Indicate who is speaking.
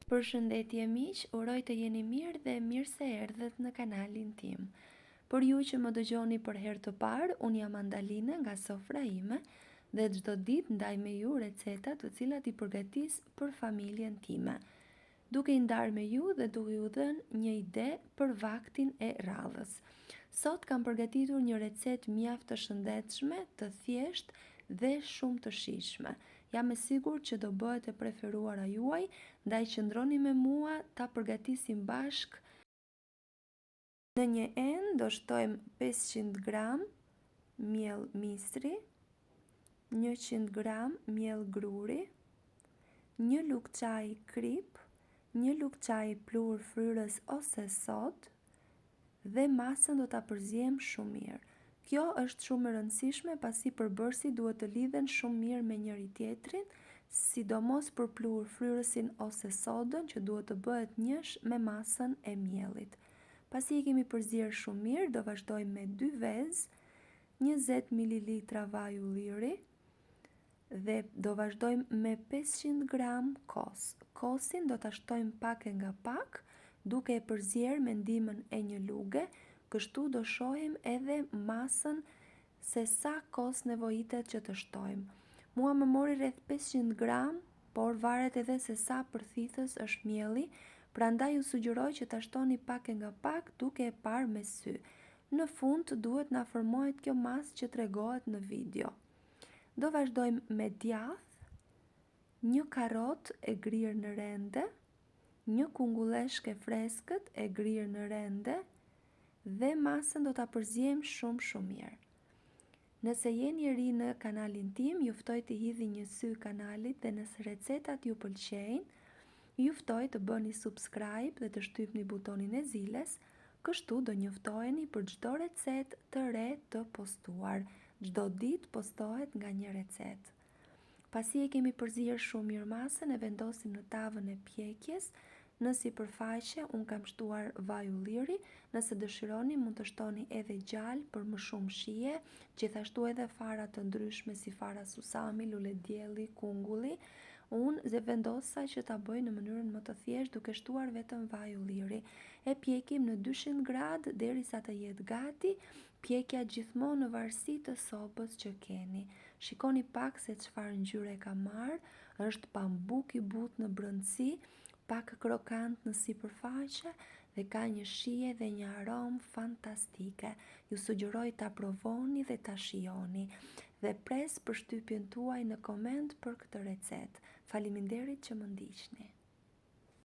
Speaker 1: Përshëndetje miq, uroj të jeni mirë dhe mirë se erdhët në kanalin tim. Për ju që më dëgjoni për herë të parë, unë jam Andalina nga sofra ime dhe çdo ditë ndaj me ju receta të cilat I përgatis për familjen time, duke I ndarë me ju dhe duke ju dhënë një ide për vaktin e radhës. Sot kam përgatitur një recetë mjaft të shëndetshme, të thjeshtë dhe shumë të shijshme. Jam e sigurt që do bëhet e preferuara juaj, ndaj qëndroni me mua ta përgatisim bashk. Në një enë do shtojmë 500 gram miell misri, 100 gram miell gruri, 1 lugë çaji krip, 1 lugë çaji pluhur fryrës ose sot dhe masën do ta përziejmë shumë mirë. Kjo është shumë e rëndësishme pasi përbërësit duhet të lidhen shumë mirë me njëri tjetrin, sidomos për pluhur fryrësin ose sodën që duhet të bëhet njësh me masën e miellit. Pasi I kemi përzier shumë mirë, do vazhdojmë me 2 vezë, 20 ml vaj ulliri dhe do vazhdojmë me 500 gram kos. Kosin do ta shtojmë pak e nga pak, duke e përzier me ndihmën e një luge, kështu do shohim edhe masën se sa kos nevojitet që të shtojmë. Mua më mori rreth 500 gram, por varet edhe se sa përthithës është mielli, prandaj ju sugjeroj që ta shtoni pak e nga pak duke e parë me sy. Në fund duhet na formohet kjo masë që tregohet në video. Do vazhdojmë me djath, 1 karrot e grirë në rende, 1 kungulleshk e freskët e grirë në rende dhe masën do ta përziejmë shumë mirë. Nëse jeni ri në kanalin tim, ju ftoj të hidhni një sy kanalit dhe nëse recetat ju pëlqejnë, ju ftoj të bëni subscribe dhe të shtypni butonin e ziles, kështu do njoftoheni për çdo recetë të re të postuar. Çdo ditë postohet nga një recetë. Pasi e kemi përzier shumë mirë masën, e vendosim në tavën e pjekjes. Në sipërfaqe unë kam shtuar vaj ulliri, nëse dëshironi mund të shtoni edhe gjallë për më shumë shije, gjithashtu edhe fara të ndryshme si fara susami, lule dielli, kungulli. Unë vendosa që ta bëj në mënyrën më të thjeshtë duke shtuar vetëm vaj ulliri. E pjekim në 200 gradë derisa të jetë gati, pjekja gjithmonë në varësi të sobës që keni. Shikoni pak se çfarë ngjyre ka marrë, është pambuk I butë në brendësi, pak krokant në sipërfaqe dhe ka një shije dhe një aromë fantastike. Ju sugjeroj ta provoni dhe ta shijoni dhe pres përshtypjen tuaj në koment për këtë recetë. Faleminderit që më ndiqni.